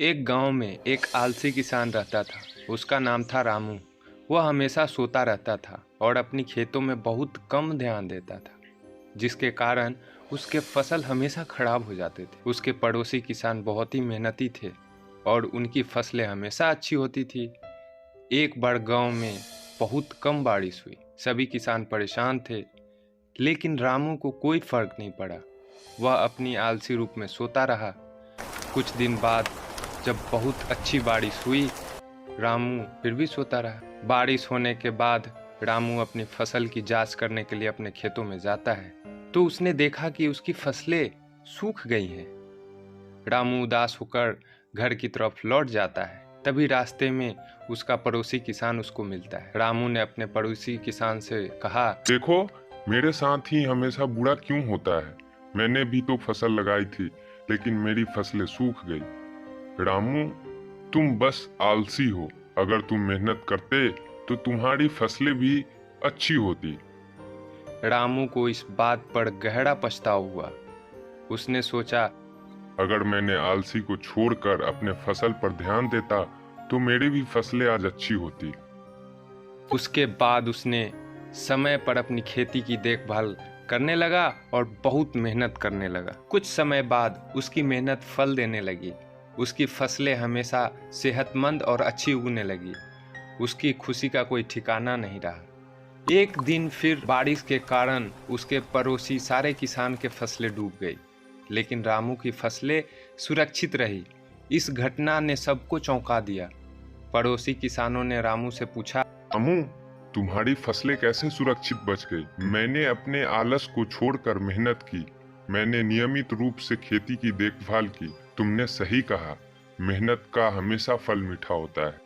एक गांव में एक आलसी किसान रहता था। उसका नाम था रामू। वह हमेशा सोता रहता था और अपनी खेतों में बहुत कम ध्यान देता था, जिसके कारण उसके फसल हमेशा खराब हो जाते थे। उसके पड़ोसी किसान बहुत ही मेहनती थे और उनकी फसलें हमेशा अच्छी होती थी। एक बार गांव में बहुत कम बारिश हुई। सभी किसान परेशान थे, लेकिन रामू को कोई फर्क नहीं पड़ा। वह अपनी आलसी रूप में सोता रहा। कुछ दिन बाद जब बहुत अच्छी बारिश हुई, रामू फिर भी सोता रहा। बारिश होने के बाद रामू अपनी फसल की जांच करने के लिए अपने खेतों में जाता है, तो उसने देखा कि उसकी फसलें सूख गई हैं। रामू उदास होकर घर की तरफ लौट जाता है। तभी रास्ते में उसका पड़ोसी किसान उसको मिलता है। रामू ने अपने पड़ोसी किसान से कहा, देखो, मेरे साथ ही हमेशा बुरा क्यों होता है? मैंने भी तो फसल लगाई थी, लेकिन मेरी फसलें सूख गई। रामू, तुम बस आलसी हो। अगर तुम मेहनत करते तो तुम्हारी फसलें भी अच्छी होती। रामू को इस बात पर गहरा पछतावा हुआ। उसने सोचा, अगर मैंने आलसी को छोड़कर अपने फसल पर ध्यान देता तो मेरी भी फसलें आज अच्छी होती। उसके बाद उसने समय पर अपनी खेती की देखभाल करने लगा और बहुत मेहनत करने लगा। कुछ समय बाद उसकी मेहनत फल देने लगी। उसकी फसलें हमेशा सेहतमंद और अच्छी उगने लगी। उसकी खुशी का कोई ठिकाना नहीं रहा। एक दिन फिर बारिश के कारण उसके पड़ोसी सारे किसान के फसलें डूब गई, लेकिन रामू की फसलें सुरक्षित रही। इस घटना ने सबको चौंका दिया। पड़ोसी किसानों ने रामू से पूछा, रामू, तुम्हारी फसलें कैसे सुरक्षित बच गई? मैंने अपने आलस को छोड़कर मेहनत की। मैंने नियमित रूप से खेती की देखभाल की। तुमने सही कहा, मेहनत का हमेशा फल मीठा होता है।